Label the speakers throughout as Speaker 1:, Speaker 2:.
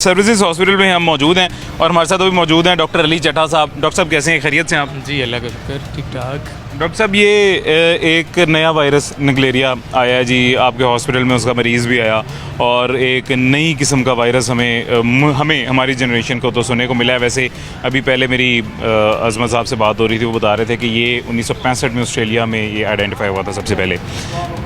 Speaker 1: Services hospital में हम मौजूद हैं और हमारे साथ अभी मौजूद हैं डॉक्टर अली चट्टा साहब। डॉक्टर साहब कैसे हैं, खैरियत से हैं आप?
Speaker 2: जी अल्लाह का शुक्र, ठीक ठाक।
Speaker 3: डॉक्टर साहब ये एक नया वायरस निगलेरिया आया है जी आपके हॉस्पिटल में, उसका मरीज़ भी आया और एक नई किस्म का वायरस हमें हमारी जनरेशन को तो सुनने को मिला है। वैसे अभी पहले मेरी अज़मत साहब से बात हो रही थी, वो बता रहे थे कि ये 1965 में ऑस्ट्रेलिया में ये आइडेंटिफाई हुआ था सबसे पहले।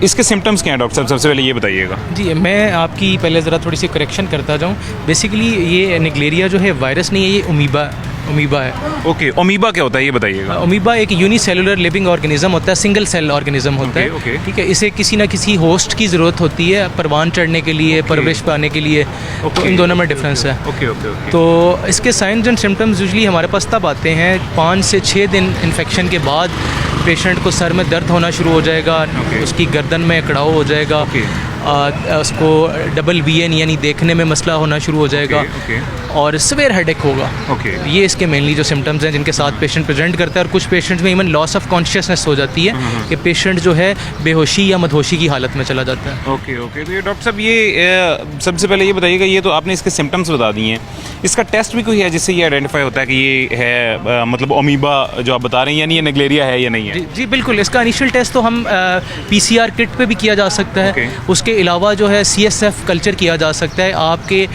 Speaker 3: इसके सिम्टम्स क्या हैं डॉक्टर साहब, सबसे पहले ये बताइएगा।
Speaker 2: जी मैं आपकी पहले ज़रा थोड़ी सी करेक्शन करता जाऊँ। बेसिकली ये निगलेरिया जो है वायरस नहीं है, ये अमीबा है।
Speaker 3: ओके, अमीबा क्या होता है ये बताइएगा।
Speaker 2: अमीबा एक यूनिसेलुलर लिविंग ऑर्गेनिज्म होता है, सिंगल सेल ऑर्गेनिज्म होता है।
Speaker 3: ओके।
Speaker 2: ठीक है, इसे किसी ना किसी होस्ट की ज़रूरत होती है परवान चढ़ने के लिए, परवरिश पाने के लिए। तो इन दोनों में डिफरेंस है।
Speaker 3: ओके।
Speaker 2: तो इसके साइंस एंड सिम्टम्स यूजली हमारे पास तब आते हैं 5 से 6 दिन इन्फेक्शन के बाद। पेशेंट को सर में दर्द होना शुरू हो जाएगा, उसकी गर्दन में कड़ाव हो जाएगा, उसको डबल VN यानी देखने में मसला होना शुरू हो जाएगा और सवेयर हेडेक होगा। ये इसके मेनली जो सिम्टम्स हैं जिनके साथ पेशेंट प्रेजेंट करता है। और कुछ पेशेंट्स में इवन लॉस ऑफ कॉन्शियसनेस हो जाती है कि पेशेंट जो है बेहोशी या मदहोशी की हालत में चला जाता है।
Speaker 3: ओके। तो ये डॉक्टर साहब ये सबसे पहले ये बताइएगा, ये तो आपने इसके सिम्टम्स बता दिए हैं, इसका टेस्ट भी कोई है जिससे ये आइडेंटिफाई होता है कि ये है मतलब अमीबा जो आप बता रहे हैं, यानी ये निगलेरिया है या नहीं है?
Speaker 2: जी बिल्कुल। इसका इनिशियल टेस्ट तो हम PCR किट पे भी किया जा सकता है। उसके अलावा जो है CSF कल्चर किया जा सकता है। आपके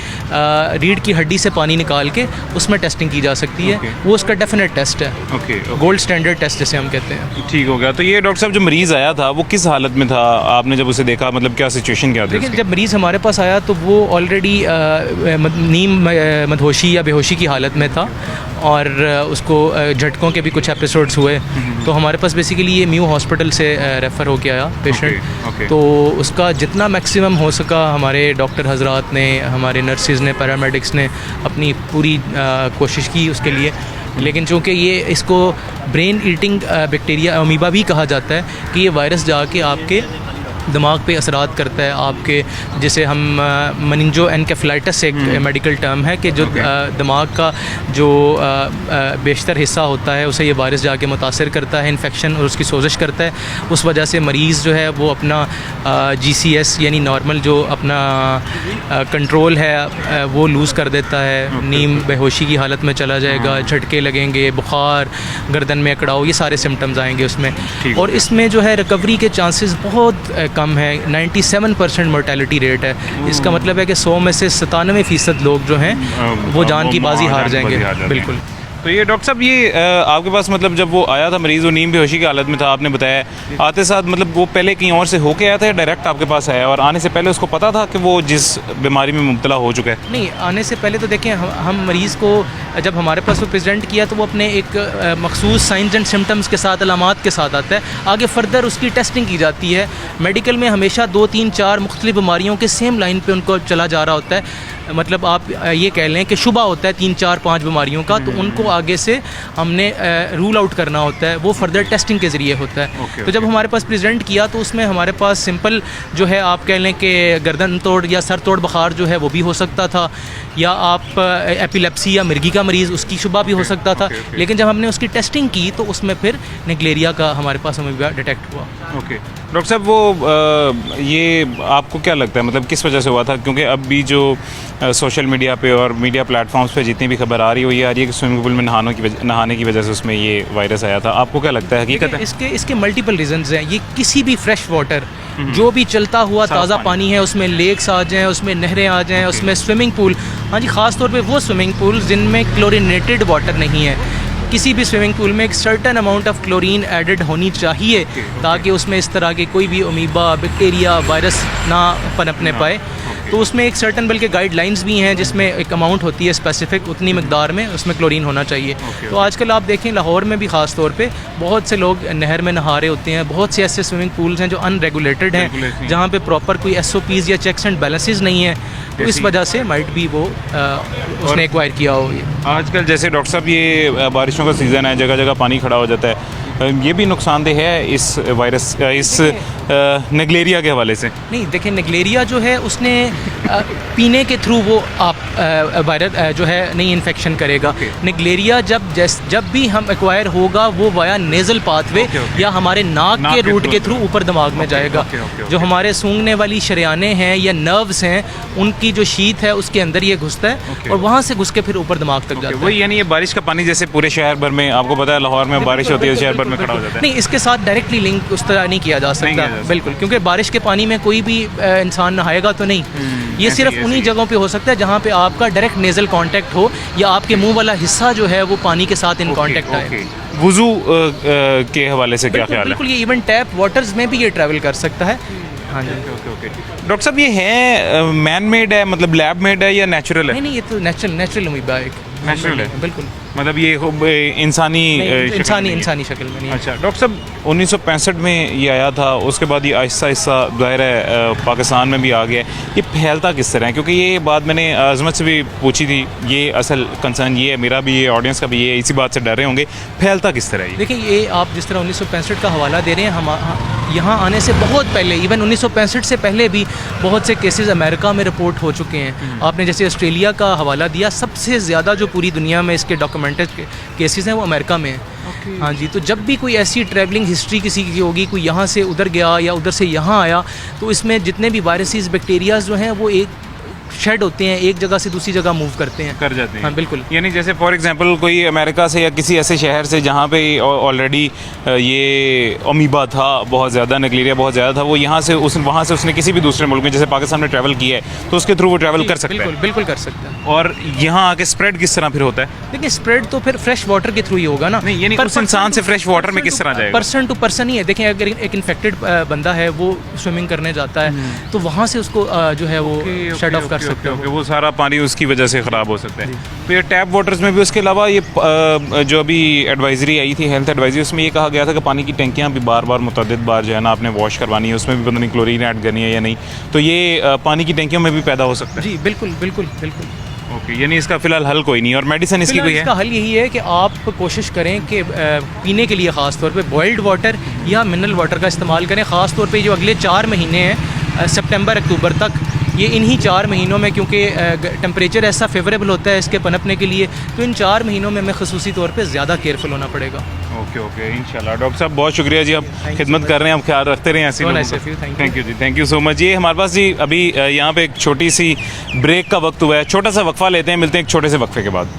Speaker 2: रीढ़ की हड्डी से पानी निकाल के उसमें टेस्टिंग की जा सकती है। वो उसका डेफिनेट टेस्ट है। गोल्ड स्टैंडर्ड टेस्ट जिसे हम कहते हैं।
Speaker 3: ठीक हो गया। तो ये डॉक्टर साहब जो मरीज़ आया था वो किस हालत में था, आपने जब उसे देखा, मतलब क्या सिचुएशन क्या थी?
Speaker 2: लेकिन जब मरीज़ हमारे पास आया तो वो ऑलरेडी नीम मदहोशी या बेहोशी की हालत में था और उसको झटकों के भी कुछ एपिसोड्स हुए। तो हमारे पास बेसिकली ये म्यू हॉस्पिटल से रेफ़र होके आया पेशेंट। तो उसका जितना मैक्सिमम हो सका हमारे डॉक्टर हजरात ने, हमारे नर्सिज़ ने, पैरामेडिक्स ने अपनी पूरी कोशिश की उसके लिए। लेकिन चूँकि ये इसको ब्रेन ईटिंग बैक्टीरिया अमीबा भी कहा जाता है कि ये वायरस जाके आपके दिमाग पे असरात करता है आपके, जिसे हम मनिंजो एनकेफेलाइटिस एक मेडिकल टर्म है कि जो दिमाग का जो बेशतर हिस्सा होता है उसे ये वायरस जाके मुतासर करता है, इन्फेक्शन और उसकी सोजिश करता है। उस वजह से मरीज़ जो है वो अपना GCS यानी नॉर्मल जो अपना कंट्रोल है वो लूज़ कर देता है। नीम बेहोशी की हालत में चला जाएगा, झटके लगेंगे, बुखार, गर्दन में अकड़ाव, ये सारे सिम्टम्स आएंगे उसमें। और इसमें जो है रिकवरी के चांसेस बहुत कम है। 97% मोर्टेलिटी रेट है। इसका मतलब है कि 100 में से 97% लोग जो हैं वो जान की बाजी हार जाएंगे। बिल्कुल।
Speaker 3: तो ये डॉक्टर साहब ये आपके पास मतलब जब वो आया था मरीज़, वो नीम बेहोशी की हालत में था, आपने बताया, आते साथ मतलब वो पहले कहीं और से होके आया था या डायरेक्ट आपके पास आया? और आने से पहले उसको पता था कि वो जिस बीमारी में मुब्तला हो चुका है?
Speaker 2: नहीं, आने से पहले तो देखें हम मरीज़ को जब हमारे पास वो प्रेजेंट किया तो वो अपने एक मखसूस साइंस एंड सिम्टम्स के साथ, अलामात के साथ आता है। आगे फर्दर उसकी टेस्टिंग की जाती है। मेडिकल में हमेशा 2, 3, 4 मुख्तलिफ बीमारियों के सेम लाइन पे उनको चला जा रहा होता है। मतलब आप ये कह लें कि शुबा होता है 3, 4, 5 बीमारियों का, तो उनको आगे से हमने रूल आउट करना होता है। वो फर्दर टेस्टिंग के ज़रिए होता है। तो जब हमारे पास प्रेजेंट किया तो उसमें हमारे पास सिंपल जो है आप कह लें कि गर्दन तोड़ या सर तोड़ बुखार जो है वो भी हो सकता था, या आप एपिलेप्सी या मिर्गी का मरीज़ उसकी शुबा भी हो सकता था। लेकिन जब हमने उसकी टेस्टिंग की तो उसमें फिर निगलेरिया का हमारे पास अमीबा डिटेक्ट हुआ।
Speaker 3: डॉक्टर साहब वो ये आपको क्या लगता है मतलब किस वजह से हुआ था? क्योंकि अब भी जो सोशल मीडिया पे और मीडिया प्लेटफॉर्म्स पे जितनी भी खबर आ रही है वो ये आ रही है कि स्विमिंग पूल में नहाने की वजह से उसमें ये वायरस आया था। आपको क्या लगता है हकीकत है? इसके
Speaker 2: मल्टीपल रीजंस हैं। ये किसी भी फ्रेश वाटर जो भी चलता हुआ ताज़ा पानी है, उसमें लेक्स आ जाएँ, उसमें नहरें आ जाएँ, उसमें स्विमिंग पूल, हाँ जी, ख़ास तौर पे वो स्विमिंग पूल जिनमें क्लोरिनेटेड वाटर नहीं है। किसी भी स्विमिंग पूल में एक certain amount of chlorine added होनी चाहिए ताकि उसमें इस तरह के कोई भी अमीबा, बैक्टीरिया, वायरस ना पनपने पाए। तो उसमें एक सर्टन बल्कि गाइडलाइंस भी हैं जिसमें एक अमाउंट होती है स्पेसिफिक, उतनी मकदार में उसमें क्लोरीन होना चाहिए। तो आजकल आप देखें लाहौर में भी ख़ास तौर पे बहुत से लोग नहर में नहा रहे होते हैं। बहुत से ऐसे स्विमिंग पूल्स हैं जो अनरेगुलेटेड हैं, जहाँ पे प्रॉपर कोई SOPs या चेक्स एंड बैलेंसेस नहीं है। तो इस वजह से माइट भी वो उसने एक्वायर किया हो।
Speaker 3: आजकल जैसे डॉक्टर साहब ये बारिशों का सीज़न है, जगह जगह पानी खड़ा हो जाता है, ये भी नुकसानदेह है इस वायरस, इस निगलेरिया के हवाले से?
Speaker 2: नहीं देखिए, निगलेरिया जो है उसने पीने के थ्रू वो आप वायरस जो है नहीं इन्फेक्शन करेगा। निगलेरिया जब भी हम एक्वायर होगा वो वाया नेज़ल पाथवे या हमारे नाक के रूट के थ्रू ऊपर दिमाग में जाएगा। जो हमारे सूंघने वाली शरियाने हैं या नर्व्स हैं उनकी जो शीत है उसके अंदर ये घुसता है और वहाँ से घुस के फिर ऊपर दिमाग तक जाता है।
Speaker 3: वही यानी ये बारिश का पानी जैसे पूरे शहर भर में, आपको पता है लाहौर में बारिश होती है, शहर भर में खड़ा हो जाता है।
Speaker 2: नहीं, इसके साथ डायरेक्टली लिंक उस तरह नहीं किया जा सकता बिल्कुल, क्योंकि बारिश के पानी में कोई भी इंसान नहाएगा तो नहीं, ये सिर्फ उन्हीं जगहों पे हो सकता है जहाँ पे आपका डायरेक्ट नेज़ल कांटेक्ट हो या आपके मुंह वाला हिस्सा जो है वो पानी के साथ इन कांटेक्ट आए।
Speaker 3: वुज़ू के हवाले से क्या ख्याल है?
Speaker 2: बिल्कुल, ये इवन टैप वाटर्स में भी ये ट्रैवल कर सकता है। हाँ जी।
Speaker 3: डॉक्टर साहब, ये है मैन मेड है, मतलब लैब मेड है या नेचुरल है?
Speaker 2: नहीं, ये तो नेचुरल अमीबा है,
Speaker 3: नेचुरल है
Speaker 2: बिल्कुल।
Speaker 3: मतलब ये इंसानी
Speaker 2: इंसानी शक्ल में नहीं।
Speaker 3: अच्छा डॉक्टर साहब, 1965 में ये आया था, उसके बाद ये आहिस्ता आहिस्ता ज़ाहिर है पाकिस्तान में भी आ गया है। ये फैलता किस तरह है? क्योंकि ये बात मैंने अजमत से भी पूछी थी, ये असल कंसर्न ये है, मेरा भी ये, ऑडियंस का भी ये, इसी बात से डर रहे होंगे। फैलता किस तरह है?
Speaker 2: देखिए, ये आप जिस तरह 1965 का हवाला दे रहे हैं, हम यहाँ आने से बहुत पहले, इवन 1965 से पहले भी बहुत से केसेस अमेरिका में रिपोर्ट हो चुके हैं। आपने जैसे ऑस्ट्रेलिया का हवाला दिया, सबसे ज़्यादा जो पूरी दुनिया में इसके डॉक्यूमेंटेड केसेस हैं वो अमेरिका में हैं। हाँ जी, तो जब भी कोई ऐसी ट्रैवलिंग हिस्ट्री किसी की होगी, कोई यहाँ से उधर गया या उधर से यहाँ आया, तो इसमें जितने भी वायरसेस बैक्टीरियाज जो हैं वो एक शेड होते हैं, एक जगह से दूसरी जगह मूव कर जाते हैं। हाँ बिल्कुल।
Speaker 3: यानी जैसे फॉर एग्जांपल कोई अमेरिका से या किसी ऐसे शहर से जहाँ पे ऑलरेडी ये अमीबा था बहुत ज़्यादा, निगलेरिया बहुत ज़्यादा था, वो यहाँ से वहाँ से उसने किसी भी दूसरे मुल्क में जैसे पाकिस्तान में ट्रैवल किया है तो उसके थ्रू वो ट्रैवल कर सकता है?
Speaker 2: बिल्कुल कर सकता है।
Speaker 3: और यहाँ आके स्प्रेड किस तरह फिर होता है?
Speaker 2: देखिए, स्प्रेड तो फिर फ्रेश वाटर के थ्रू ही होगा ना।
Speaker 3: नहीं, यानी उस इंसान से फ्रेश वाटर में किस तरह जाएगा?
Speaker 2: पर्सन टू पर्सन ही है। देखिए, अगर एक इन्फेक्टेड बंदा है, वो स्विमिंग करने जाता है तो वहाँ से उसको जो है वो शट ऑफ कर सकते हैं।
Speaker 3: वो सारा पानी उसकी वजह से ख़राब हो सकता है। तो ये टैप वाटर्स में भी, उसके अलावा ये जो अभी एडवाइजरी आई थी, हेल्थ एडवाइजरी, उसमें ये कहा गया था कि पानी की टंकियाँ भी बार बार मुतअद्दिद बार जो है ना आपने वॉश करवानी है, उसमें भी पता नहीं क्लोरीन ऐड करनी है या नहीं, तो ये पानी की टंकियों में भी पैदा हो सकता है?
Speaker 2: जी बिल्कुल।
Speaker 3: ओके, यानी इसका फ़िलहाल हल कोई नहीं, और मेडिसिन इसकी कोई है?
Speaker 2: इसका हल यही है कि आप कोशिश करें कि पीने के लिए ख़ास तौर पे बॉइल्ड वाटर या मिनरल वाटर का इस्तेमाल करें। ख़ास तौर पे जो अगले 4 महीने हैं, सितंबर अक्टूबर तक, ये इन्हीं 4 महीनों में, क्योंकि टेम्परेचर ऐसा फेवरेबल होता है इसके पनपने के लिए, तो इन 4 महीनों में हमें ख़ुसूसी तौर पे ज़्यादा केयरफुल होना पड़ेगा।
Speaker 3: ओके इंशाल्लाह। डॉक्टर साहब, बहुत शुक्रिया जी, आप खिदमत कर रहे हैं, आप ख्याल रखते रहें ऐसे लोगों का। थैंक यू जी, थैंक यू सो मच। ये हमारे पास जी अभी यहाँ पे एक छोटी सी ब्रेक का वक्त हुआ है, छोटा सा वक्फा लेते हैं, मिलते हैं एक छोटे से वक्फे के बाद।